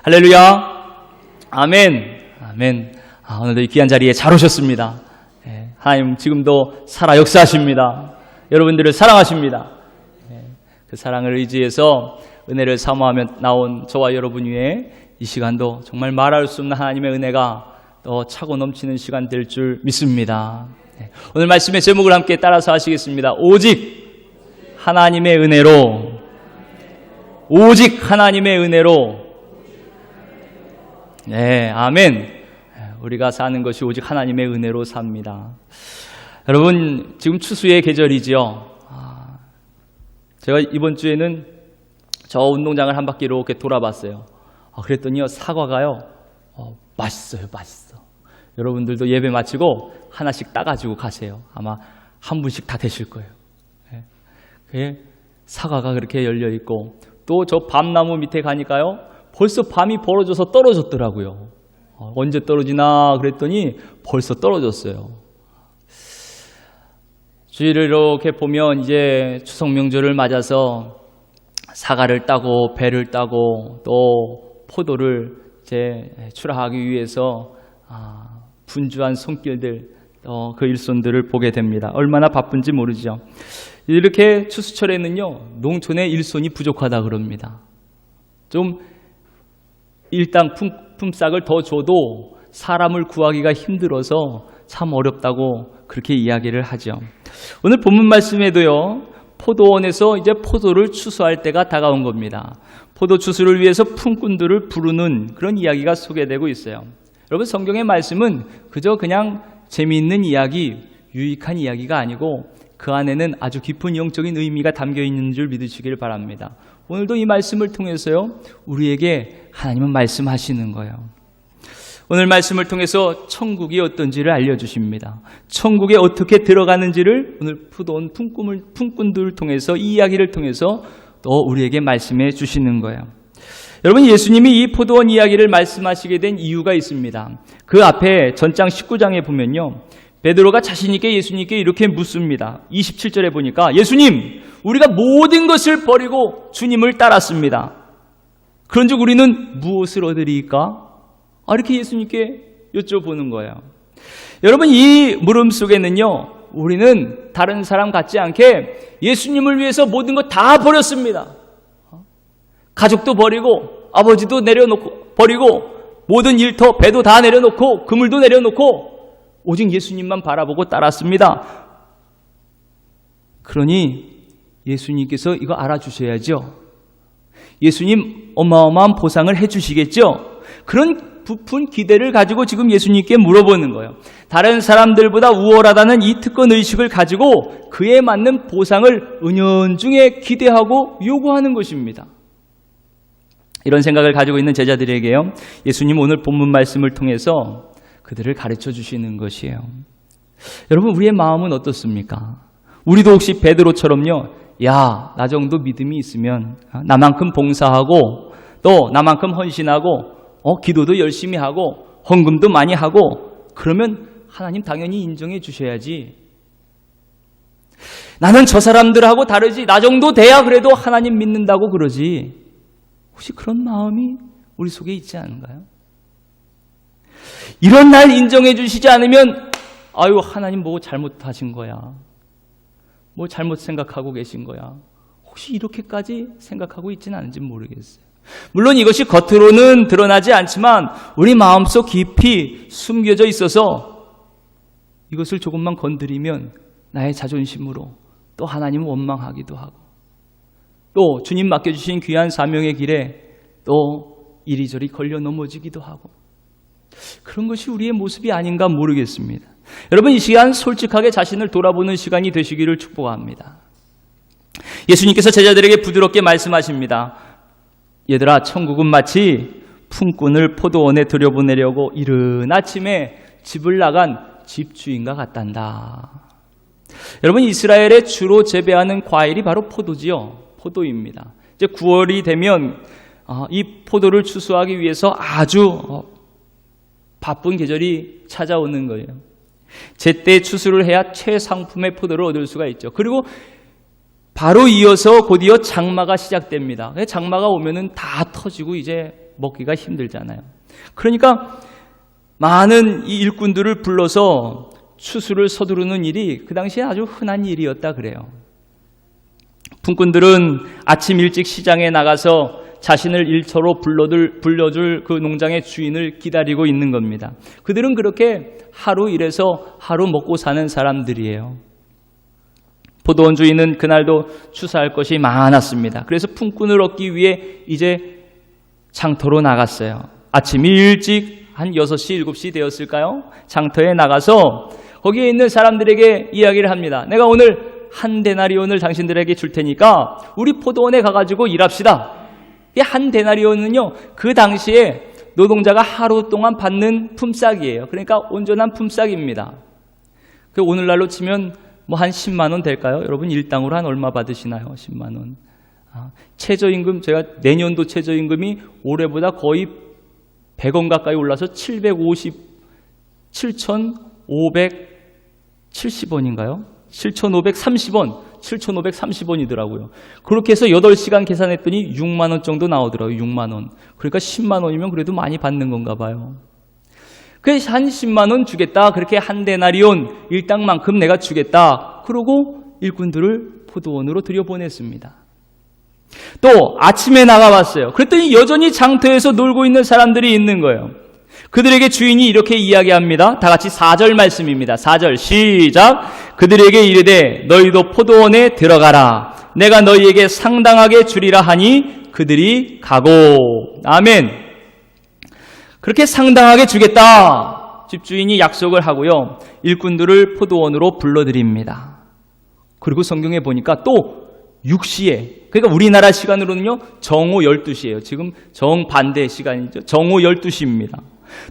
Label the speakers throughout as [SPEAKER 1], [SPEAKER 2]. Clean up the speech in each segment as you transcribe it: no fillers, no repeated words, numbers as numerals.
[SPEAKER 1] 할렐루야. 아멘. 아멘. 오늘도 이 귀한 자리에 잘 오셨습니다. 하나님 지금도 살아 역사하십니다. 여러분들을 사랑하십니다. 그 사랑을 의지해서 은혜를 사모하며 나온 저와 여러분 위에 이 시간도 정말 말할 수 없는 하나님의 은혜가 더 차고 넘치는 시간 될 줄 믿습니다. 오늘 말씀의 제목을 함께 따라서 하시겠습니다. 오직 하나님의 은혜로, 오직 하나님의 은혜로. 네, 아멘. 우리가 사는 것이 오직 하나님의 은혜로 삽니다. 여러분, 지금 추수의 계절이지요. 제가 이번 주에는 저 운동장을 한 바퀴 이렇게 돌아봤어요. 그랬더니요, 사과가요, 맛있어요, 맛있어. 여러분들도 예배 마치고 하나씩 따가지고 가세요. 아마 한 분씩 다 되실 거예요. 사과가 그렇게 열려 있고, 또 저 밤나무 밑에 가니까요, 벌써 밤이 벌어져서 떨어졌더라고요. 언제 떨어지나 그랬더니 벌써 떨어졌어요. 주위를 이렇게 보면 이제 추석 명절을 맞아서 사과를 따고 배를 따고 또 포도를 이제 출하하기 위해서 분주한 손길들, 그 일손들을 보게 됩니다. 얼마나 바쁜지 모르죠. 이렇게 추수철에는요, 농촌의 일손이 부족하다 그럽니다. 좀 일당 품삯을 더 줘도 사람을 구하기가 힘들어서 참 어렵다고 그렇게 이야기를 하죠. 오늘 본문 말씀에도요, 포도원에서 이제 포도를 추수할 때가 다가온 겁니다. 포도 추수를 위해서 품꾼들을 부르는 그런 이야기가 소개되고 있어요. 여러분, 성경의 말씀은 그저 그냥 재미있는 이야기, 유익한 이야기가 아니고 그 안에는 아주 깊은 영적인 의미가 담겨 있는 줄 믿으시길 바랍니다. 오늘도 이 말씀을 통해서요, 우리에게 하나님은 말씀하시는 거예요. 오늘 말씀을 통해서 천국이 어떤지를 알려주십니다. 천국에 어떻게 들어가는지를 오늘 포도원 품꾼들을 통해서, 이 이야기를 통해서 또 우리에게 말씀해 주시는 거예요. 여러분, 예수님이 이 포도원 이야기를 말씀하시게 된 이유가 있습니다. 그 앞에 전장 19장에 보면요, 베드로가 자신 있게 예수님께 이렇게 묻습니다. 27절에 보니까, 예수님, 우리가 모든 것을 버리고 주님을 따랐습니다. 그런즉 우리는 무엇을 얻으리이까? 이렇게 예수님께 여쭤보는 거예요. 여러분, 이 물음 속에는요, 우리는 다른 사람 같지 않게 예수님을 위해서 모든 것 다 버렸습니다. 가족도 버리고, 아버지도 내려놓고 버리고, 모든 일터, 배도 다 내려놓고, 그물도 내려놓고, 오직 예수님만 바라보고 따랐습니다. 그러니 예수님께서 이거 알아주셔야죠. 예수님 어마어마한 보상을 해주시겠죠. 그런 부푼 기대를 가지고 지금 예수님께 물어보는 거예요. 다른 사람들보다 우월하다는 이 특권 의식을 가지고 그에 맞는 보상을 은연중에 기대하고 요구하는 것입니다. 이런 생각을 가지고 있는 제자들에게요, 예수님 오늘 본문 말씀을 통해서 그들을 가르쳐 주시는 것이에요. 여러분, 우리의 마음은 어떻습니까? 우리도 혹시 베드로처럼요, 야, 나 정도 믿음이 있으면 나만큼 봉사하고 또 나만큼 헌신하고 기도도 열심히 하고 헌금도 많이 하고 그러면 하나님 당연히 인정해 주셔야지. 나는 저 사람들하고 다르지, 나 정도 돼야 그래도 하나님 믿는다고 그러지. 혹시 그런 마음이 우리 속에 있지 않은가요? 이런 날 인정해 주시지 않으면 아유, 하나님 뭐 잘못하신 거야, 뭐 잘못 생각하고 계신 거야, 혹시 이렇게까지 생각하고 있지는 않은지 모르겠어요. 물론 이것이 겉으로는 드러나지 않지만 우리 마음속 깊이 숨겨져 있어서 이것을 조금만 건드리면 나의 자존심으로 또 하나님을 원망하기도 하고 또 주님 맡겨주신 귀한 사명의 길에 또 이리저리 걸려 넘어지기도 하고, 그런 것이 우리의 모습이 아닌가 모르겠습니다. 여러분, 이 시간 솔직하게 자신을 돌아보는 시간이 되시기를 축복합니다. 예수님께서 제자들에게 부드럽게 말씀하십니다. 얘들아, 천국은 마치 품꾼을 포도원에 들여보내려고 이른 아침에 집을 나간 집주인과 같단다. 여러분, 이스라엘에 주로 재배하는 과일이 바로 포도지요. 포도입니다. 이제 9월이 되면 이 포도를 추수하기 위해서 아주 바쁜 계절이 찾아오는 거예요. 제때 추수를 해야 최상품의 포도를 얻을 수가 있죠. 그리고 바로 이어서 곧이어 장마가 시작됩니다. 장마가 오면은 다 터지고 이제 먹기가 힘들잖아요. 그러니까 많은 이 일꾼들을 불러서 추수를 서두르는 일이 그 당시에 아주 흔한 일이었다 그래요. 품꾼들은 아침 일찍 시장에 나가서 자신을 일처로 불러줄 그 농장의 주인을 기다리고 있는 겁니다. 그들은 그렇게 하루 일해서 하루 먹고 사는 사람들이에요. 포도원 주인은 그날도 추수할 것이 많았습니다. 그래서 품꾼을 얻기 위해 이제 장터로 나갔어요. 아침 일찍 한 6시, 7시 되었을까요? 장터에 나가서 거기에 있는 사람들에게 이야기를 합니다. 내가 오늘 한 데나리온을 당신들에게 줄 테니까 우리 포도원에 가가지고 일합시다. 이 한 데나리온은요, 그 당시에 노동자가 하루 동안 받는 품삯이에요. 그러니까 온전한 품삯입니다. 그 오늘날로 치면 뭐 한 10만 원 될까요? 여러분 일당으로 한 얼마 받으시나요? 10만 원. 최저임금, 제가 내년도 최저임금이 올해보다 거의 100원 가까이 올라서 750원인가요? 7,530원. 7,530원이더라고요. 그렇게 해서 8시간 계산했더니 6만 원 정도 나오더라고요. 6만 원. 그러니까 10만 원이면 그래도 많이 받는 건가 봐요. 그래서 한 10만 원 주겠다. 그렇게 한 데나리온 일당만큼 내가 주겠다. 그러고 일꾼들을 포도원으로 들여보냈습니다. 또 아침에 나가봤어요. 그랬더니 여전히 장터에서 놀고 있는 사람들이 있는 거예요. 그들에게 주인이 이렇게 이야기합니다. 다 같이 4절 말씀입니다. 4절 시작. 그들에게 이르되 너희도 포도원에 들어가라. 내가 너희에게 상당하게 주리라 하니 그들이 가고. 아멘. 그렇게 상당하게 주겠다. 집주인이 약속을 하고요. 일꾼들을 포도원으로 불러들입니다. 그리고 성경에 보니까 또 6시에, 그러니까 우리나라 시간으로는요 정오 12시예요. 지금 정반대 시간이죠. 정오 12시입니다.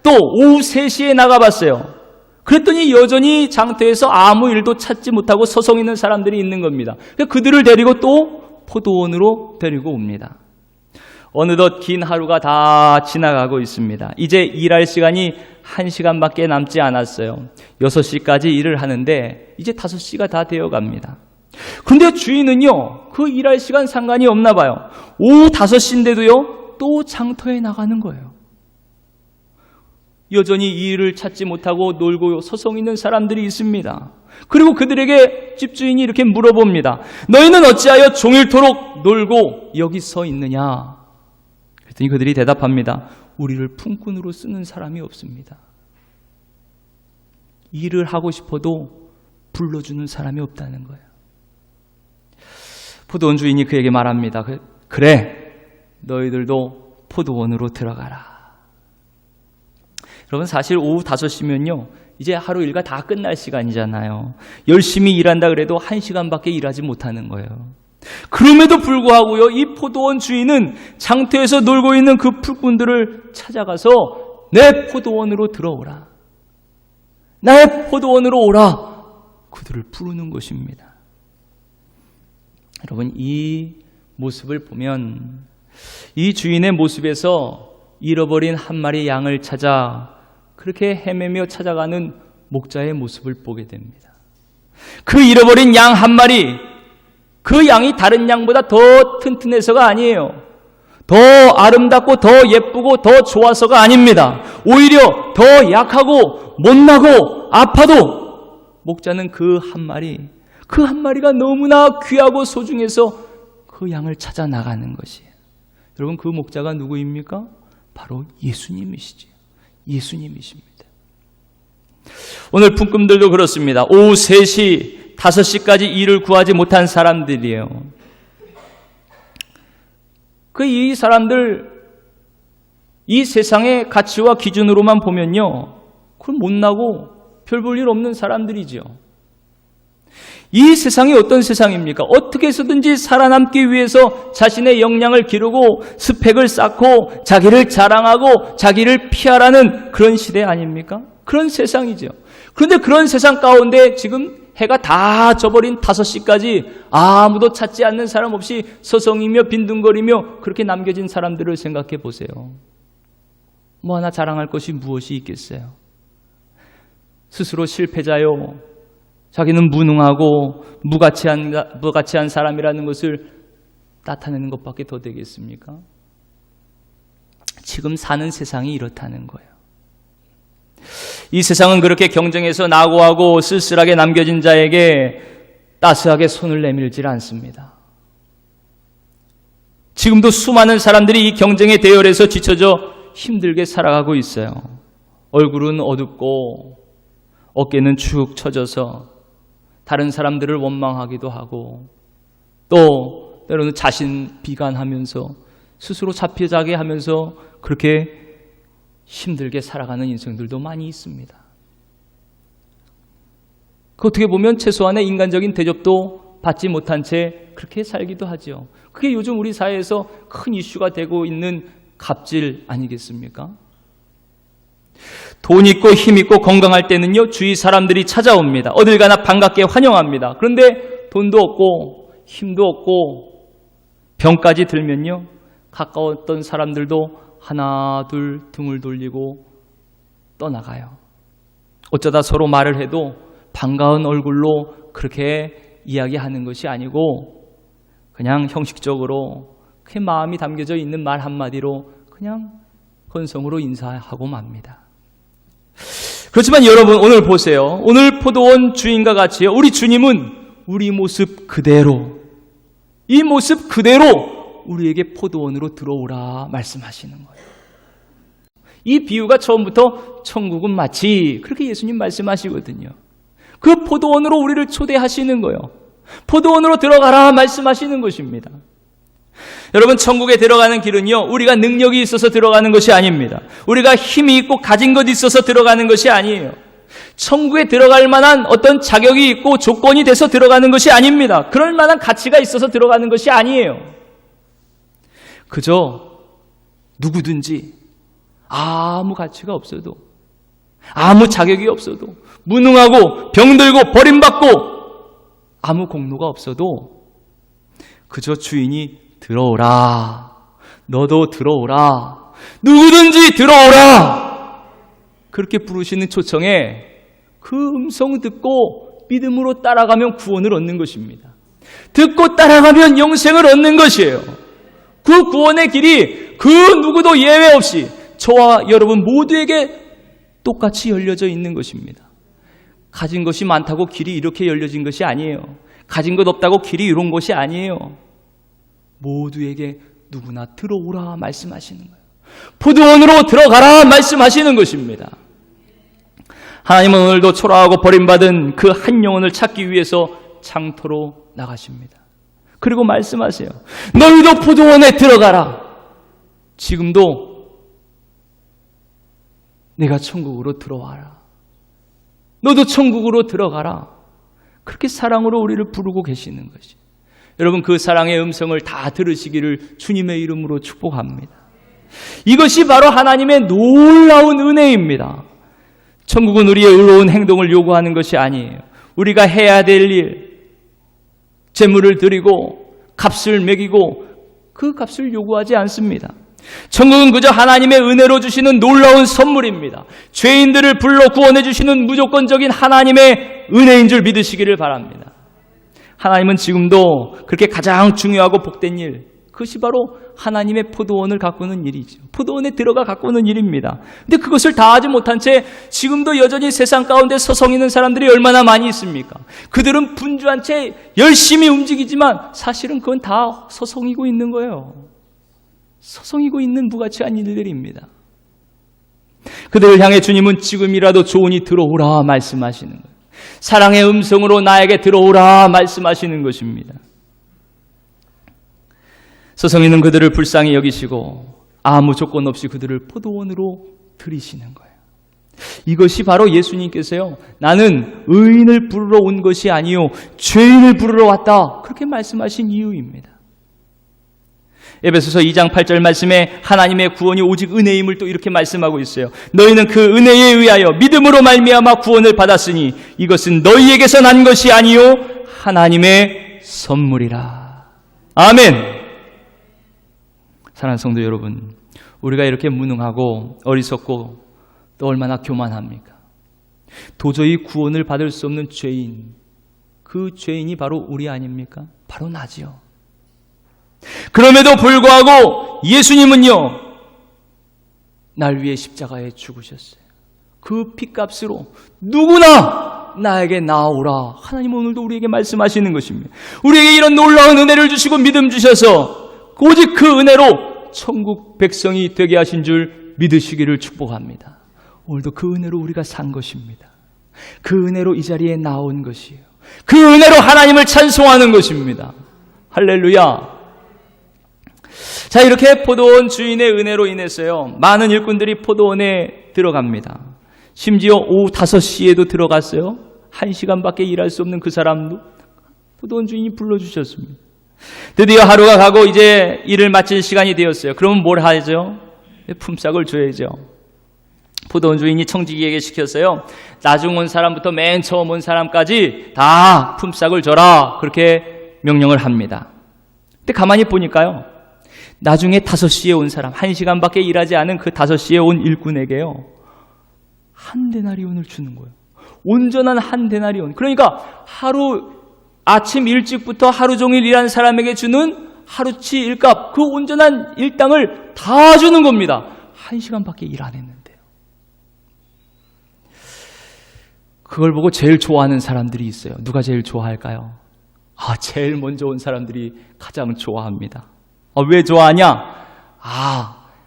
[SPEAKER 1] 또 오후 3시에 나가봤어요. 그랬더니 여전히 장터에서 아무 일도 찾지 못하고 서성이는 사람들이 있는 겁니다. 그들을 데리고 또 포도원으로 데리고 옵니다. 어느덧 긴 하루가 다 지나가고 있습니다. 이제 일할 시간이 1시간밖에 남지 않았어요. 6시까지 일을 하는데 이제 5시가 다 되어갑니다. 그런데 주인은요, 그 일할 시간 상관이 없나 봐요. 오후 5시인데도요, 또 장터에 나가는 거예요. 여전히 이 일을 찾지 못하고 놀고 서성이는 사람들이 있습니다. 그리고 그들에게 집주인이 이렇게 물어봅니다. 너희는 어찌하여 종일토록 놀고 여기 서 있느냐? 그랬더니 그들이 대답합니다. 우리를 품꾼으로 쓰는 사람이 없습니다. 일을 하고 싶어도 불러주는 사람이 없다는 거예요. 포도원 주인이 그에게 말합니다. 그래, 너희들도 포도원으로 들어가라. 여러분, 사실 오후 5시면요 이제 하루 일과 다 끝날 시간이잖아요. 열심히 일한다 그래도 1시간밖에 일하지 못하는 거예요. 그럼에도 불구하고요, 이 포도원 주인은 장터에서 놀고 있는 그 풀꾼들을 찾아가서 내 포도원으로 들어오라, 나의 포도원으로 오라, 그들을 부르는 것입니다. 여러분, 이 모습을 보면 이 주인의 모습에서 잃어버린 한 마리 양을 찾아 그렇게 헤매며 찾아가는 목자의 모습을 보게 됩니다. 그 잃어버린 양 한 마리, 그 양이 다른 양보다 더 튼튼해서가 아니에요. 더 아름답고 더 예쁘고 더 좋아서가 아닙니다. 오히려 더 약하고 못나고 아파도 목자는 그 한 마리가 너무나 귀하고 소중해서 그 양을 찾아 나가는 것이에요. 여러분, 그 목자가 누구입니까? 바로 예수님이시죠. 예수님이십니다. 오늘 품꾼들도 그렇습니다. 오후 3시, 5시까지 일을 구하지 못한 사람들이에요. 이 사람들, 이 세상의 가치와 기준으로만 보면요, 그건 못나고 별 볼 일 없는 사람들이죠. 이 세상이 어떤 세상입니까? 어떻게 해서든지 살아남기 위해서 자신의 역량을 기르고 스펙을 쌓고 자기를 자랑하고 자기를 피하라는 그런 시대 아닙니까? 그런 세상이죠. 그런데 그런 세상 가운데 지금 해가 다 져버린 5시까지 아무도 찾지 않는 사람 없이 서성이며 빈둥거리며 그렇게 남겨진 사람들을 생각해 보세요. 뭐 하나 자랑할 것이 무엇이 있겠어요? 스스로 실패자요, 자기는 무능하고 무가치한 사람이라는 것을 나타내는 것밖에 더 되겠습니까? 지금 사는 세상이 이렇다는 거예요. 이 세상은 그렇게 경쟁에서 낙오하고 쓸쓸하게 남겨진 자에게 따스하게 손을 내밀질 않습니다. 지금도 수많은 사람들이 이 경쟁의 대열에서 지쳐져 힘들게 살아가고 있어요. 얼굴은 어둡고 어깨는 축 처져서 다른 사람들을 원망하기도 하고 또 때로는 자신 비관하면서 스스로 잡혀자게 하면서 그렇게 힘들게 살아가는 인생들도 많이 있습니다. 그 어떻게 보면 최소한의 인간적인 대접도 받지 못한 채 그렇게 살기도 하죠. 그게 요즘 우리 사회에서 큰 이슈가 되고 있는 갑질 아니겠습니까? 돈 있고 힘 있고 건강할 때는요, 주위 사람들이 찾아옵니다. 어딜 가나 반갑게 환영합니다. 그런데 돈도 없고 힘도 없고 병까지 들면요, 가까웠던 사람들도 하나 둘 등을 돌리고 떠나가요. 어쩌다 서로 말을 해도 반가운 얼굴로 그렇게 이야기하는 것이 아니고 그냥 형식적으로 그 마음이 담겨져 있는 말 한마디로 그냥 건성으로 인사하고 맙니다. 그렇지만 여러분, 오늘 보세요. 오늘 포도원 주인과 같이요, 우리 주님은 우리 모습 그대로, 이 모습 그대로 우리에게 포도원으로 들어오라 말씀하시는 거예요. 이 비유가 처음부터 천국은 마치 그렇게 예수님 말씀하시거든요. 그 포도원으로 우리를 초대하시는 거예요. 포도원으로 들어가라 말씀하시는 것입니다. 여러분, 천국에 들어가는 길은요, 우리가 능력이 있어서 들어가는 것이 아닙니다. 우리가 힘이 있고 가진 것이 있어서 들어가는 것이 아니에요. 천국에 들어갈 만한 어떤 자격이 있고 조건이 돼서 들어가는 것이 아닙니다. 그럴 만한 가치가 있어서 들어가는 것이 아니에요. 그저 누구든지 아무 가치가 없어도, 아무 자격이 없어도, 무능하고 병들고 버림받고 아무 공로가 없어도 그저 주인이 들어오라, 너도 들어오라, 누구든지 들어오라, 그렇게 부르시는 초청에 그 음성 듣고 믿음으로 따라가면 구원을 얻는 것입니다. 듣고 따라가면 영생을 얻는 것이에요. 그 구원의 길이 그 누구도 예외 없이 저와 여러분 모두에게 똑같이 열려져 있는 것입니다. 가진 것이 많다고 길이 이렇게 열려진 것이 아니에요. 가진 것 없다고 길이 이런 것이 아니에요. 모두에게 누구나 들어오라 말씀하시는 거예요. 포도원으로 들어가라 말씀하시는 것입니다. 하나님은 오늘도 초라하고 버림받은 그 한 영혼을 찾기 위해서 장터로 나가십니다. 그리고 말씀하세요. 너희도 포도원에 들어가라. 지금도 내가 천국으로 들어와라. 너도 천국으로 들어가라. 그렇게 사랑으로 우리를 부르고 계시는 것이. 여러분, 그 사랑의 음성을 다 들으시기를 주님의 이름으로 축복합니다. 이것이 바로 하나님의 놀라운 은혜입니다. 천국은 우리의 의로운 행동을 요구하는 것이 아니에요. 우리가 해야 될 일, 재물을 드리고 값을 매기고 그 값을 요구하지 않습니다. 천국은 그저 하나님의 은혜로 주시는 놀라운 선물입니다. 죄인들을 불러 구원해 주시는 무조건적인 하나님의 은혜인 줄 믿으시기를 바랍니다. 하나님은 지금도 그렇게 가장 중요하고 복된 일, 그것이 바로 하나님의 포도원을 가꾸는 일이죠. 포도원에 들어가 가꾸는 일입니다. 근데 그것을 다 하지 못한 채 지금도 여전히 세상 가운데 서성이는 사람들이 얼마나 많이 있습니까? 그들은 분주한 채 열심히 움직이지만 사실은 그건 다 서성이고 있는 거예요. 서성이고 있는 무가치한 일들입니다. 그들을 향해 주님은 지금이라도 좋으니 들어오라 말씀하시는 거예요. 사랑의 음성으로 나에게 들어오라 말씀하시는 것입니다. 서성이는 그들을 불쌍히 여기시고 아무 조건 없이 그들을 포도원으로 들이시는 거예요. 이것이 바로 예수님께서요, 나는 의인을 부르러 온 것이 아니요 죄인을 부르러 왔다, 그렇게 말씀하신 이유입니다. 에베소서 2장 8절 말씀에 하나님의 구원이 오직 은혜임을 또 이렇게 말씀하고 있어요. 너희는 그 은혜에 의하여 믿음으로 말미암아 구원을 받았으니 이것은 너희에게서 난 것이 아니요 하나님의 선물이라. 아멘. 사랑하는 성도 여러분, 우리가 이렇게 무능하고 어리석고 또 얼마나 교만합니까? 도저히 구원을 받을 수 없는 죄인, 그 죄인이 바로 우리 아닙니까? 바로 나지요. 그럼에도 불구하고 예수님은요, 날 위해 십자가에 죽으셨어요. 그 핏값으로 누구나 나에게 나오라. 하나님은 오늘도 우리에게 말씀하시는 것입니다. 우리에게 이런 놀라운 은혜를 주시고 믿음 주셔서 오직 그 은혜로 천국 백성이 되게 하신 줄 믿으시기를 축복합니다. 오늘도 그 은혜로 우리가 산 것입니다. 그 은혜로 이 자리에 나온 것이에요. 그 은혜로 하나님을 찬송하는 것입니다. 할렐루야. 자, 이렇게 포도원 주인의 은혜로 인해서요, 많은 일꾼들이 포도원에 들어갑니다. 심지어 오후 5시에도 들어갔어요. 1시간밖에 일할 수 없는 그 사람도 포도원 주인이 불러주셨습니다. 드디어 하루가 가고 이제 일을 마칠 시간이 되었어요. 그러면 뭘 하죠? 품삯을 줘야죠. 포도원 주인이 청지기에게 시켰어요. 나중 온 사람부터 맨 처음 온 사람까지 다 품삯을 줘라. 그렇게 명령을 합니다. 근데 가만히 보니까요, 나중에 5시에 온 사람, 1시간밖에 일하지 않은 그 5시에 온 일꾼에게요, 한 데나리온을 주는 거예요. 온전한 한 데나리온. 그러니까 하루 아침 일찍부터 하루 종일 일한 사람에게 주는 하루치 일값, 그 온전한 일당을 다 주는 겁니다. 1시간밖에 일 안 했는데요. 그걸 보고 제일 좋아하는 사람들이 있어요. 누가 제일 좋아할까요? 제일 먼저 온 사람들이 가장 좋아합니다. 왜 좋아하냐?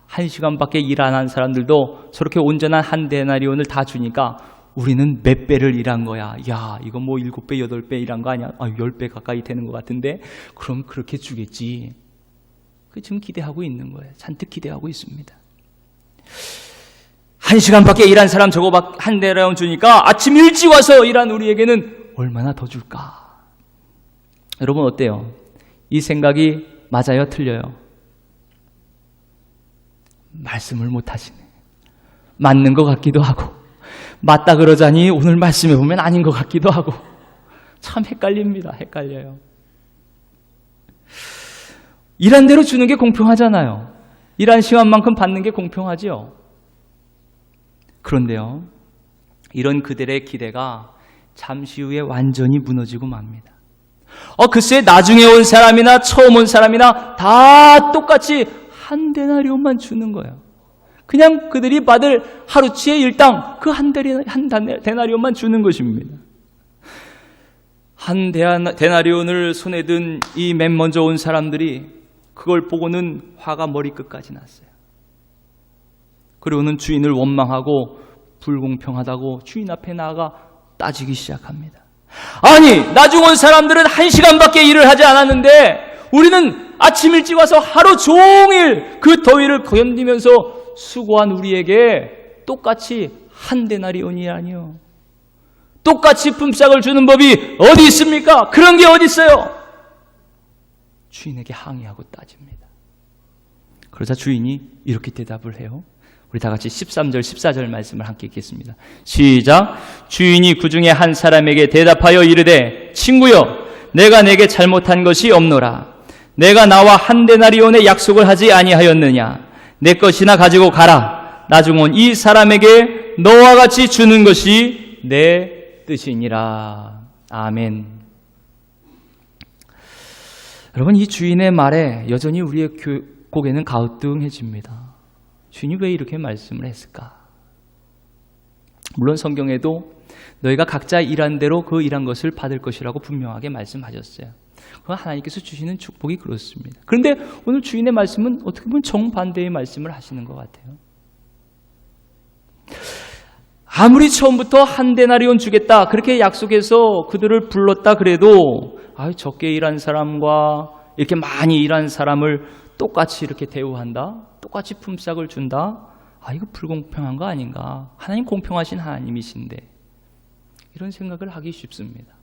[SPEAKER 1] 1시간밖에 일 안 한 사람들도 저렇게 온전한 한 데나리온을 다 주니까 우리는 몇 배를 일한 거야. 야, 이거 뭐 7배, 8배 일한 거 아니야? 10배 가까이 되는 것 같은데 그럼 그렇게 주겠지. 그 지금 기대하고 있는 거예요. 잔뜩 기대하고 있습니다. 1시간밖에 일한 사람 저거 한 데나리온 주니까 아침 일찍 와서 일한 우리에게는 얼마나 더 줄까? 여러분 어때요? 이 생각이 맞아요? 틀려요? 말씀을 못 하시네. 맞는 것 같기도 하고, 맞다 그러자니 오늘 말씀해 보면 아닌 것 같기도 하고, 참 헷갈립니다. 헷갈려요. 일한 대로 주는 게 공평하잖아요. 일한 시간만큼 받는 게 공평하죠. 그런데요, 이런 그들의 기대가 잠시 후에 완전히 무너지고 맙니다. 글쎄, 나중에 온 사람이나 처음 온 사람이나 다 똑같이 한 데나리온만 주는 거예요. 그냥 그들이 받을 하루치의 일당 그 한 데나리온만 주는 것입니다. 한 데나리온을 손에 든 이 맨 먼저 온 사람들이 그걸 보고는 화가 머리끝까지 났어요. 그리고는 주인을 원망하고 불공평하다고 주인 앞에 나아가 따지기 시작합니다. 아니, 나중 온 사람들은 1시간밖에 일을 하지 않았는데 우리는 아침 일찍 와서 하루 종일 그 더위를 견디면서 수고한 우리에게 똑같이 한 데나리온이라니요. 똑같이 품삯을 주는 법이 어디 있습니까? 그런 게 어디 있어요? 주인에게 항의하고 따집니다. 그러자 주인이 이렇게 대답을 해요. 우리 다 같이 13절, 14절 말씀을 함께 읽겠습니다. 시작. 주인이 그 중에 한 사람에게 대답하여 이르되, 친구여, 내가 내게 잘못한 것이 없노라. 내가 나와 한 데나리온의 약속을 하지 아니하였느냐? 내 것이나 가지고 가라. 나중 온 이 사람에게 너와 같이 주는 것이 내 뜻이니라. 아멘. 여러분, 이 주인의 말에 여전히 우리의 고개는 가우뚱해집니다. 주인이 왜 이렇게 말씀을 했을까? 물론 성경에도 너희가 각자 일한 대로 그 일한 것을 받을 것이라고 분명하게 말씀하셨어요. 그건 하나님께서 주시는 축복이 그렇습니다. 그런데 오늘 주인의 말씀은 어떻게 보면 정반대의 말씀을 하시는 것 같아요. 아무리 처음부터 한 데나리온 주겠다 그렇게 약속해서 그들을 불렀다 그래도 적게 일한 사람과 이렇게 많이 일한 사람을 똑같이 이렇게 대우한다? 똑같이 품삯을 준다? 이거 불공평한 거 아닌가? 하나님 공평하신 하나님이신데 이런 생각을 하기 쉽습니다.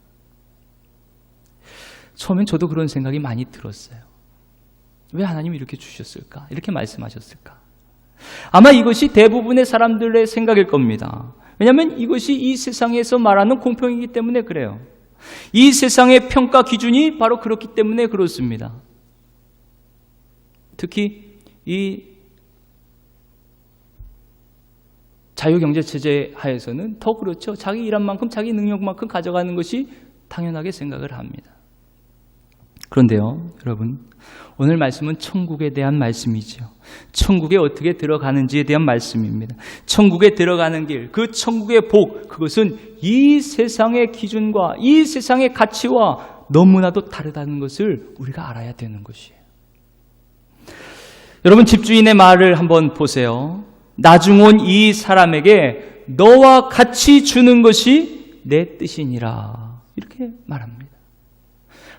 [SPEAKER 1] 처음엔 저도 그런 생각이 많이 들었어요. 왜 하나님이 이렇게 주셨을까? 이렇게 말씀하셨을까? 아마 이것이 대부분의 사람들의 생각일 겁니다. 왜냐하면 이것이 이 세상에서 말하는 공평이기 때문에 그래요. 이 세상의 평가 기준이 바로 그렇기 때문에 그렇습니다. 특히 이 자유경제체제 하에서는 더 그렇죠. 자기 일한 만큼 자기 능력만큼 가져가는 것이 당연하게 생각을 합니다. 그런데요, 여러분, 오늘 말씀은 천국에 대한 말씀이죠. 천국에 어떻게 들어가는지에 대한 말씀입니다. 천국에 들어가는 길, 그 천국의 복, 그것은 이 세상의 기준과 이 세상의 가치와 너무나도 다르다는 것을 우리가 알아야 되는 것이에요. 여러분, 집주인의 말을 한번 보세요. 나중 온 이 사람에게 너와 같이 주는 것이 내 뜻이니라, 이렇게 말합니다.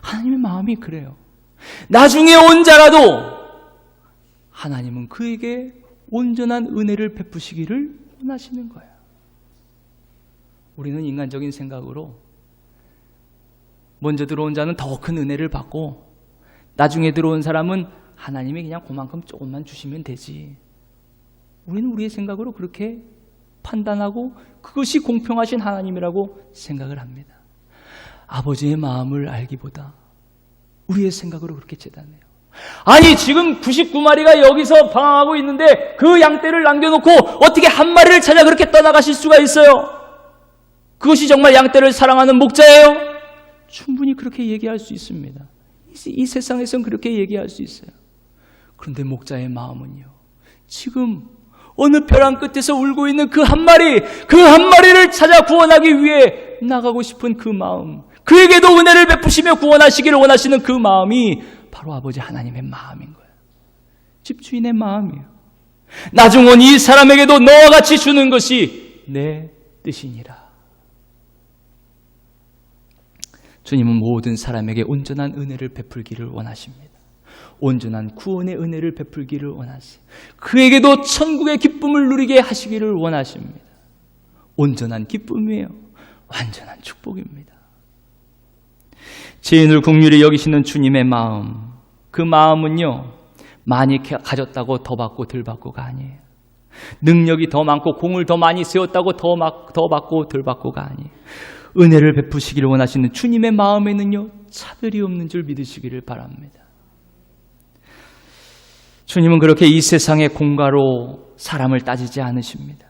[SPEAKER 1] 하나님의 마음이 그래요. 나중에 온 자라도 하나님은 그에게 온전한 은혜를 베푸시기를 원하시는 거예요. 우리는 인간적인 생각으로 먼저 들어온 자는 더 큰 은혜를 받고 나중에 들어온 사람은 하나님이 그냥 그만큼 조금만 주시면 되지. 우리는 우리의 생각으로 그렇게 판단하고 그것이 공평하신 하나님이라고 생각을 합니다. 아버지의 마음을 알기보다 우리의 생각으로 그렇게 재단해요. 아니, 지금 99마리가 여기서 방황하고 있는데 그 양떼를 남겨놓고 어떻게 한 마리를 찾아 그렇게 떠나가실 수가 있어요? 그것이 정말 양떼를 사랑하는 목자예요? 충분히 그렇게 얘기할 수 있습니다. 이 세상에선 그렇게 얘기할 수 있어요. 그런데 목자의 마음은요, 지금 어느 벼랑 끝에서 울고 있는 그 한 마리를 찾아 구원하기 위해 나가고 싶은 그 마음, 그에게도 은혜를 베푸시며 구원하시기를 원하시는 그 마음이 바로 아버지 하나님의 마음인 거예요. 집주인의 마음이에요. 나중 온 이 사람에게도 너와 같이 주는 것이 내 뜻이니라. 주님은 모든 사람에게 온전한 은혜를 베풀기를 원하십니다. 온전한 구원의 은혜를 베풀기를 원하세요. 그에게도 천국의 기쁨을 누리게 하시기를 원하십니다. 온전한 기쁨이에요. 완전한 축복입니다. 죄인을 긍휼히 여기시는 주님의 마음, 그 마음은요, 많이 가졌다고 더 받고 덜 받고가 아니에요. 능력이 더 많고 공을 더 많이 세웠다고 더 받고 덜 받고가 아니에요. 은혜를 베푸시기를 원하시는 주님의 마음에는요, 차별이 없는 줄 믿으시기를 바랍니다. 주님은 그렇게 이 세상의 공가로 사람을 따지지 않으십니다.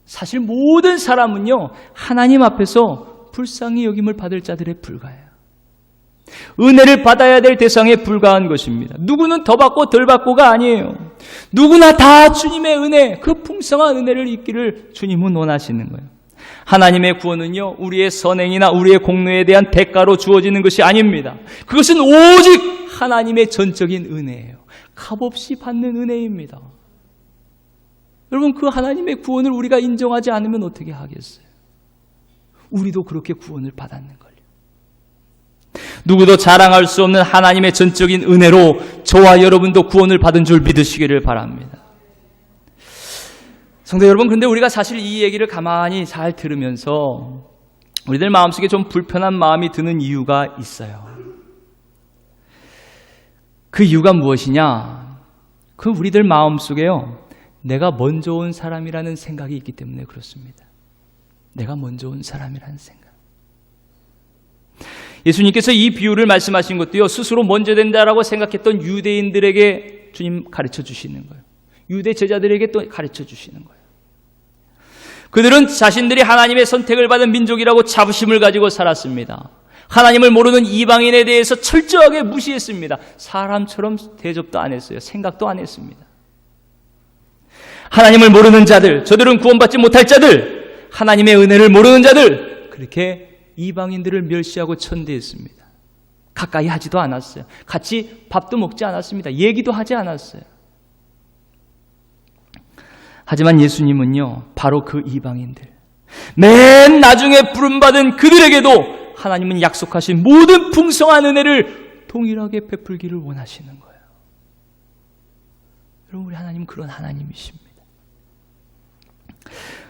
[SPEAKER 1] 사실 모든 사람은요, 하나님 앞에서 불쌍히 여김을 받을 자들에 불과해요. 은혜를 받아야 될 대상에 불과한 것입니다. 누구는 더 받고 덜 받고가 아니에요. 누구나 다 주님의 은혜, 그 풍성한 은혜를 입기를 주님은 원하시는 거예요. 하나님의 구원은요, 우리의 선행이나 우리의 공로에 대한 대가로 주어지는 것이 아닙니다. 그것은 오직 하나님의 전적인 은혜예요. 값없이 받는 은혜입니다. 여러분, 그 하나님의 구원을 우리가 인정하지 않으면 어떻게 하겠어요? 우리도 그렇게 구원을 받았는걸요. 누구도 자랑할 수 없는 하나님의 전적인 은혜로 저와 여러분도 구원을 받은 줄 믿으시기를 바랍니다. 성도 여러분, 근데 우리가 사실 이 얘기를 가만히 잘 들으면서 우리들 마음속에 좀 불편한 마음이 드는 이유가 있어요. 그 이유가 무엇이냐? 그 우리들 마음속에요, 내가 먼저 온 사람이라는 생각이 있기 때문에 그렇습니다. 내가 먼저 온 사람이라는 생각. 예수님께서 이 비유를 말씀하신 것도요, 스스로 먼저 된다라고 생각했던 유대인들에게 주님 가르쳐 주시는 거예요. 유대 제자들에게 또 가르쳐 주시는 거예요. 그들은 자신들이 하나님의 선택을 받은 민족이라고 자부심을 가지고 살았습니다. 하나님을 모르는 이방인에 대해서 철저하게 무시했습니다. 사람처럼 대접도 안 했어요. 생각도 안 했습니다. 하나님을 모르는 자들, 저들은 구원받지 못할 자들, 하나님의 은혜를 모르는 자들, 그렇게 이방인들을 멸시하고 천대했습니다. 가까이 하지도 않았어요. 같이 밥도 먹지 않았습니다. 얘기도 하지 않았어요. 하지만 예수님은요, 바로 그 이방인들, 맨 나중에 부름받은 그들에게도 하나님은 약속하신 모든 풍성한 은혜를 동일하게 베풀기를 원하시는 거예요. 여러분, 우리 하나님은 그런 하나님이십니다.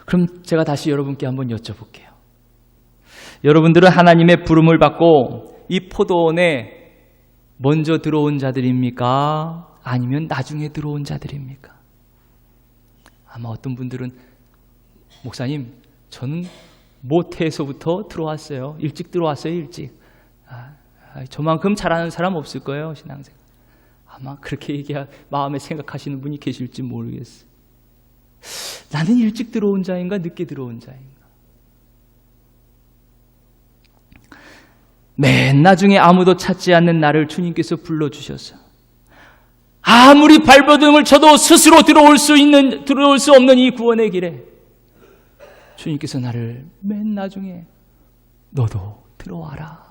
[SPEAKER 1] 그럼 제가 다시 여러분께 한번 여쭤볼게요. 여러분들은 하나님의 부름을 받고 이 포도원에 먼저 들어온 자들입니까? 아니면 나중에 들어온 자들입니까? 아마 어떤 분들은, 목사님, 저는 모태에서부터 들어왔어요. 일찍 들어왔어요, 일찍. 저만큼 잘하는 사람 없을 거예요, 신앙생활. 아마 그렇게 마음에 생각하시는 분이 계실지 모르겠어요. 나는 일찍 들어온 자인가, 늦게 들어온 자인가? 맨 나중에 아무도 찾지 않는 나를 주님께서 불러주셔서 아무리 발버둥을 쳐도 스스로 들어올 수 없는 이 구원의 길에 주님께서 나를 맨 나중에 너도 들어와라.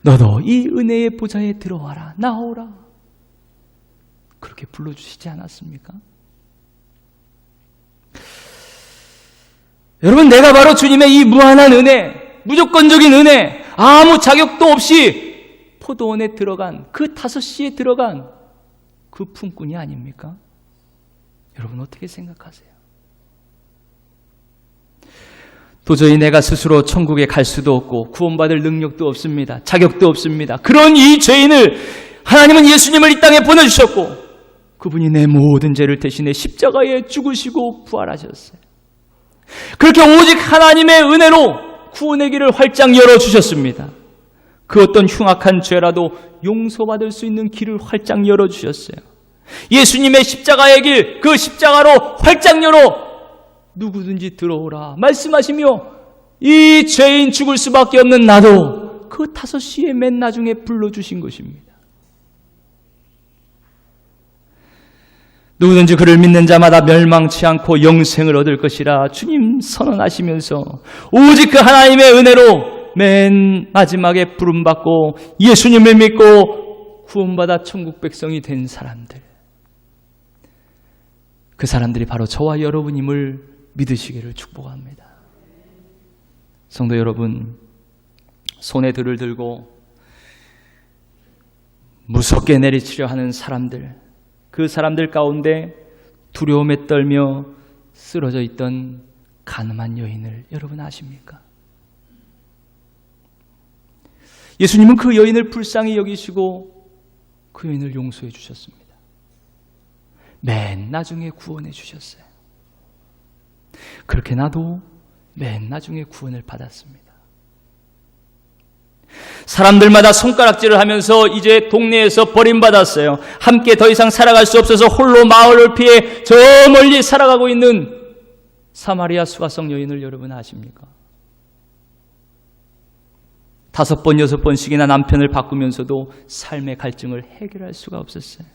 [SPEAKER 1] 너도 이 은혜의 보좌에 들어와라. 나오라. 그렇게 불러주시지 않았습니까? 여러분, 내가 바로 주님의 이 무한한 은혜, 무조건적인 은혜, 아무 자격도 없이 포도원에 들어간 그 5시에 들어간 그 품꾼이 아닙니까? 여러분 어떻게 생각하세요? 도저히 내가 스스로 천국에 갈 수도 없고 구원받을 능력도 없습니다. 자격도 없습니다. 그런 이 죄인을 하나님은 예수님을 이 땅에 보내주셨고 그분이 내 모든 죄를 대신해 십자가에 죽으시고 부활하셨어요. 그렇게 오직 하나님의 은혜로 구원의 길을 활짝 열어주셨습니다. 그 어떤 흉악한 죄라도 용서받을 수 있는 길을 활짝 열어주셨어요. 예수님의 십자가의 길, 그 십자가로 활짝 열어 누구든지 들어오라 말씀하시며 이 죄인 죽을 수밖에 없는 나도 그 5시에 맨 나중에 불러주신 것입니다. 누구든지 그를 믿는 자마다 멸망치 않고 영생을 얻을 것이라 주님 선언하시면서 오직 그 하나님의 은혜로 맨 마지막에 부름받고 예수님을 믿고 구원받아 천국 백성이 된 사람들, 그 사람들이 바로 저와 여러분임을 믿으시기를 축복합니다. 성도 여러분, 손에 들을 들고 무섭게 내리치려 하는 사람들, 그 사람들 가운데 두려움에 떨며 쓰러져 있던 가늠한 여인을 여러분 아십니까? 예수님은 그 여인을 불쌍히 여기시고 그 여인을 용서해 주셨습니다. 맨 나중에 구원해 주셨어요. 그렇게 나도 맨 나중에 구원을 받았습니다. 사람들마다 손가락질을 하면서 이제 동네에서 버림받았어요. 함께 더 이상 살아갈 수 없어서 홀로 마을을 피해 저 멀리 살아가고 있는 사마리아 수가성 여인을 여러분 아십니까? 5번, 6번씩이나 남편을 바꾸면서도 삶의 갈증을 해결할 수가 없었어요.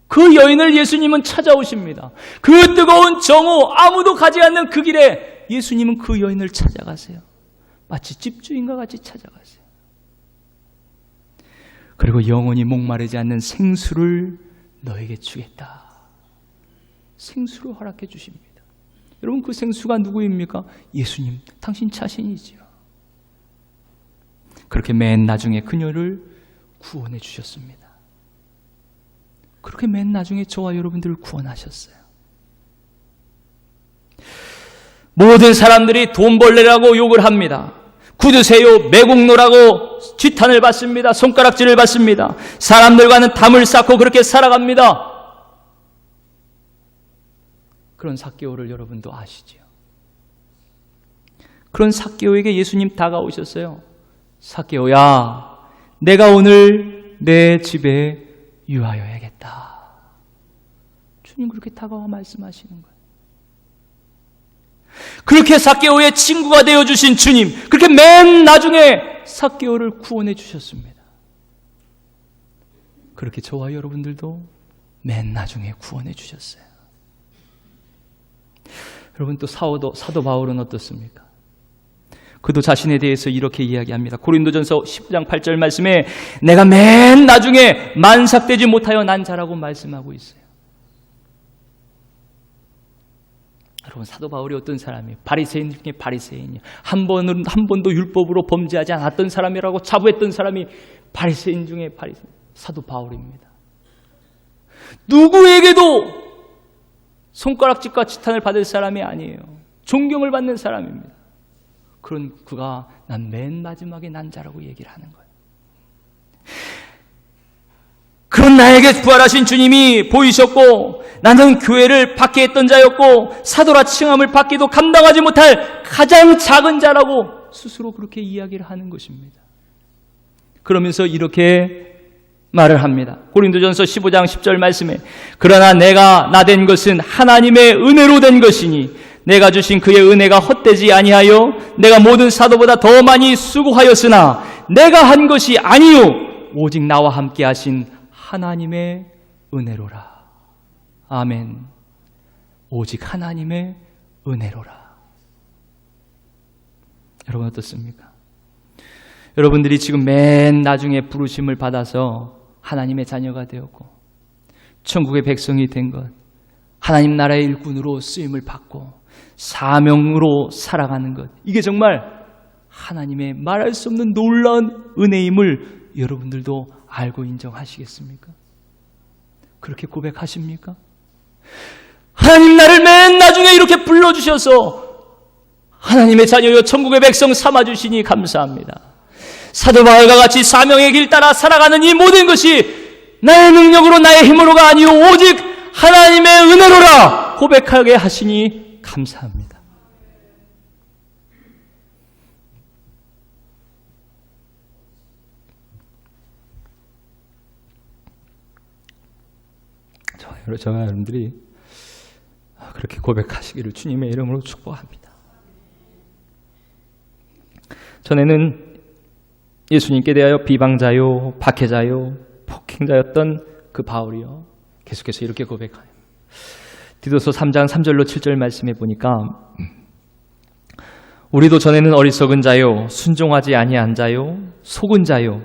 [SPEAKER 1] 그 여인을 예수님은 찾아오십니다. 그 뜨거운 정오, 아무도 가지 않는 그 길에 예수님은 그 여인을 찾아가세요. 마치 집주인과 같이 찾아가세요. 그리고 영원히 목마르지 않는 생수를 너에게 주겠다. 생수를 허락해 주십니다. 여러분, 그 생수가 누구입니까? 예수님, 당신 자신이지요. 그렇게 맨 나중에 그녀를 구원해 주셨습니다. 그렇게 맨 나중에 저와 여러분들을 구원하셨어요. 모든 사람들이 돈 벌레라고 욕을 합니다. 굳으세요, 매국노라고 지탄을 받습니다. 손가락질을 받습니다. 사람들과는 담을 쌓고 그렇게 살아갑니다. 그런 삭개오를 여러분도 아시죠? 그런 삭개오에게 예수님 다가오셨어요. 삭개오야, 내가 오늘 내 집에 유하여야겠다. 주님 그렇게 다가와 말씀하시는 거예요. 그렇게 삭개오의 친구가 되어주신 주님, 그렇게 맨 나중에 삭개오를 구원해 주셨습니다. 그렇게 저와 여러분들도 맨 나중에 구원해 주셨어요. 여러분, 또 사도 바울은 어떻습니까? 그도 자신에 대해서 이렇게 이야기합니다. 고린도전서 10장 8절 말씀에 내가 맨 나중에 만삭되지 못하여 난 자라고 말씀하고 있어요. 여러분, 사도 바울이 어떤 사람이에요? 바리새인 중에 바리새인이에요. 한 번도 율법으로 범죄하지 않았던 사람이라고 자부했던 사람이 바리새인 중에 바리새인, 사도 바울입니다. 누구에게도 손가락질과 지탄을 받을 사람이 아니에요. 존경을 받는 사람입니다. 그런 그가 난 맨 마지막에 난 자라고 얘기를 하는 거예요. 그런 나에게 부활하신 주님이 보이셨고 나는 교회를 박해 했던 자였고 사도라 칭함을 받기도 감당하지 못할 가장 작은 자라고 스스로 그렇게 이야기를 하는 것입니다. 그러면서 이렇게 말을 합니다. 고린도전서 15장 10절 말씀에 그러나 내가 나 된 것은 하나님의 은혜로 된 것이니 내가 주신 그의 은혜가 헛되지 아니하여 내가 모든 사도보다 더 많이 수고하였으나 내가 한 것이 아니요 오직 나와 함께 하신 하나님의 은혜로라. 아멘. 오직 하나님의 은혜로라. 여러분 어떻습니까? 여러분들이 지금 맨 나중에 부르심을 받아서 하나님의 자녀가 되었고 천국의 백성이 된 것, 하나님 나라의 일꾼으로 쓰임을 받고 사명으로 살아가는 것, 이게 정말 하나님의 말할 수 없는 놀라운 은혜임을 여러분들도 알고 인정하시겠습니까? 그렇게 고백하십니까? 하나님 나를 맨 나중에 이렇게 불러주셔서 하나님의 자녀여 천국의 백성 삼아주시니 감사합니다. 사도 바울과 같이 사명의 길 따라 살아가는 이 모든 것이 나의 능력으로 나의 힘으로가 아니오 오직 하나님의 은혜로라 고백하게 하시니 감사합니다. 저와 여러분들이 그렇게 고백하시기를 주님의 이름으로 축복합니다. 전에는 예수님께 대하여 비방자요, 박해자요, 폭행자였던 그 바울이요 계속해서 이렇게 고백해요. 디도서 3장 3절로 7절 말씀해 보니까 우리도 전에는 어리석은 자요, 순종하지 아니한 자요, 속은 자요,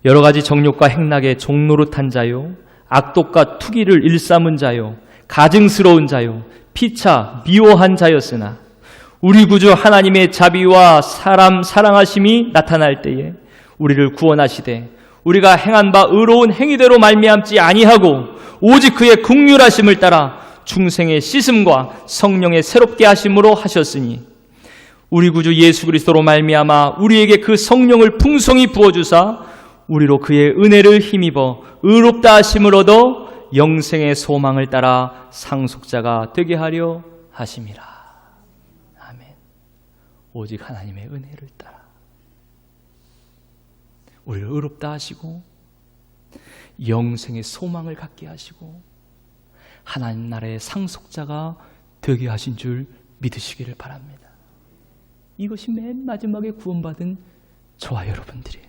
[SPEAKER 1] 여러 가지 정욕과 행락에 종노릇한 자요, 악독과 투기를 일삼은 자요, 가증스러운 자요, 피차 미워한 자였으나 우리 구주 하나님의 자비와 사람 사랑하심이 나타날 때에 우리를 구원하시되 우리가 행한 바 의로운 행위대로 말미암지 아니하고 오직 그의 긍휼하심을 따라 중생의 씻음과 성령의 새롭게 하심으로 하셨으니 우리 구주 예수 그리스도로 말미암아 우리에게 그 성령을 풍성히 부어주사 우리로 그의 은혜를 힘입어 의롭다 하심을 얻어 영생의 소망을 따라 상속자가 되게 하려 하심이라. 아멘. 오직 하나님의 은혜를 따라 우리를 의롭다 하시고 영생의 소망을 갖게 하시고 하나님 나라의 상속자가 되게 하신 줄 믿으시기를 바랍니다. 이것이 맨 마지막에 구원받은 저와 여러분들이에요.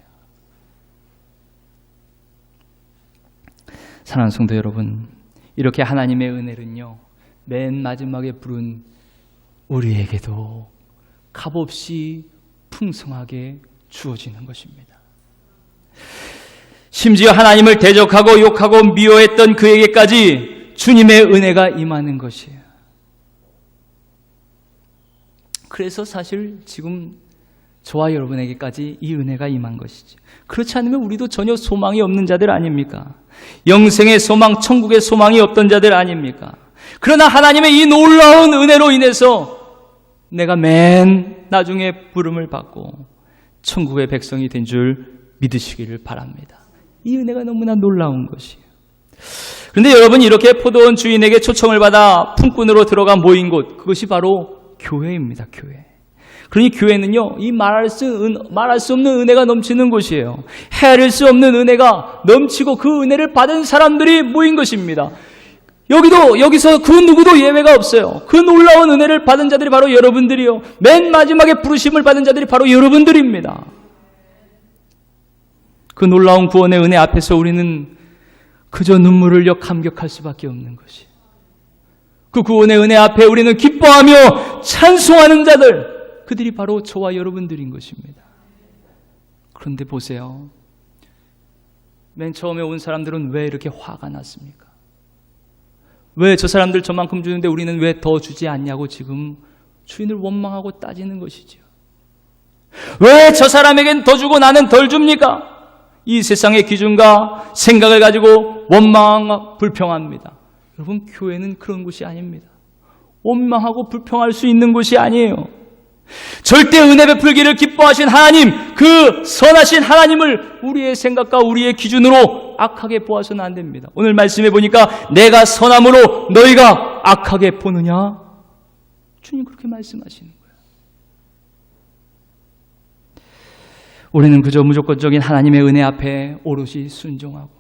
[SPEAKER 1] 사랑하는 성도 여러분, 이렇게 하나님의 은혜는요 맨 마지막에 부른 우리에게도 값없이 풍성하게 주어지는 것입니다. 심지어 하나님을 대적하고 욕하고 미워했던 그에게까지 주님의 은혜가 임하는 것이에요. 그래서 사실 지금 저와 여러분에게까지 이 은혜가 임한 것이죠. 그렇지 않으면 우리도 전혀 소망이 없는 자들 아닙니까? 영생의 소망, 천국의 소망이 없던 자들 아닙니까? 그러나 하나님의 이 놀라운 은혜로 인해서 내가 맨 나중에 부름을 받고 천국의 백성이 된 줄 믿으시기를 바랍니다. 이 은혜가 너무나 놀라운 것이에요. 그런데 여러분이 이렇게 포도원 주인에게 초청을 받아 품꾼으로 들어가 모인 곳, 그것이 바로 교회입니다. 교회. 그러니 교회는요, 이 말할 수 없는 은혜가 넘치는 곳이에요. 헤아릴 수 없는 은혜가 넘치고 그 은혜를 받은 사람들이 모인 것입니다. 여기서 그 누구도 예외가 없어요. 그 놀라운 은혜를 받은 자들이 바로 여러분들이요. 맨 마지막에 부르심을 받은 자들이 바로 여러분들입니다. 그 놀라운 구원의 은혜 앞에서 우리는 그저 눈물을 흘려 감격할 수밖에 없는 것이에요. 그 구원의 은혜 앞에 우리는 기뻐하며 찬송하는 자들, 그들이 바로 저와 여러분들인 것입니다. 그런데 보세요. 맨 처음에 온 사람들은 왜 이렇게 화가 났습니까? 왜 저 사람들 저만큼 주는데 우리는 왜 더 주지 않냐고 지금 주인을 원망하고 따지는 것이죠. 왜 저 사람에겐 더 주고 나는 덜 줍니까? 이 세상의 기준과 생각을 가지고 원망하고 불평합니다. 여러분, 교회는 그런 곳이 아닙니다. 원망하고 불평할 수 있는 곳이 아니에요. 절대 은혜 베풀기를 기뻐하신 하나님, 그 선하신 하나님을 우리의 생각과 우리의 기준으로 악하게 보아서는 안 됩니다. 오늘 말씀해 보니까 내가 선함으로 너희가 악하게 보느냐? 주님 그렇게 말씀하시는 거예요. 우리는 그저 무조건적인 하나님의 은혜 앞에 오롯이 순종하고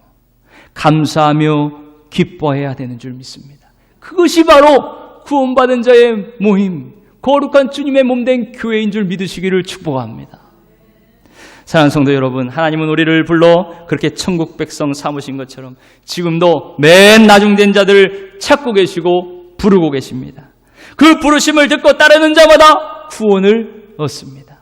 [SPEAKER 1] 감사하며 기뻐해야 되는 줄 믿습니다. 그것이 바로 구원받은 자의 모임, 거룩한 주님의 몸된 교회인 줄 믿으시기를 축복합니다. 사랑하는 성도 여러분, 하나님은 우리를 불러 그렇게 천국 백성 삼으신 것처럼 지금도 맨 나중된 자들을 찾고 계시고 부르고 계십니다. 그 부르심을 듣고 따르는 자마다 구원을 얻습니다.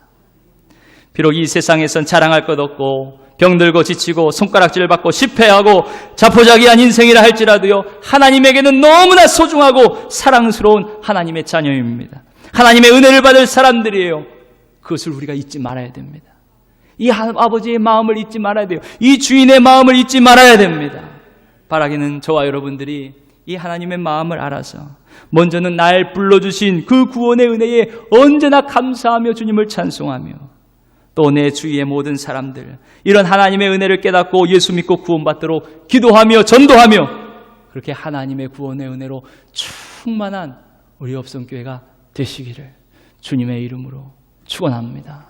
[SPEAKER 1] 비록 이 세상에선 자랑할 것 없고 병들고 지치고 손가락질 받고 실패하고 자포자기한 인생이라 할지라도요, 하나님에게는 너무나 소중하고 사랑스러운 하나님의 자녀입니다. 하나님의 은혜를 받을 사람들이에요. 그것을 우리가 잊지 말아야 됩니다. 이 아버지의 마음을 잊지 말아야 돼요. 이 주인의 마음을 잊지 말아야 됩니다. 바라기는 저와 여러분들이 이 하나님의 마음을 알아서 먼저는 날 불러주신 그 구원의 은혜에 언제나 감사하며 주님을 찬송하며 또 내 주위의 모든 사람들 이런 하나님의 은혜를 깨닫고 예수 믿고 구원받도록 기도하며 전도하며 그렇게 하나님의 구원의 은혜로 충만한 우리 업성교회가 되시기를 주님의 이름으로 축원합니다.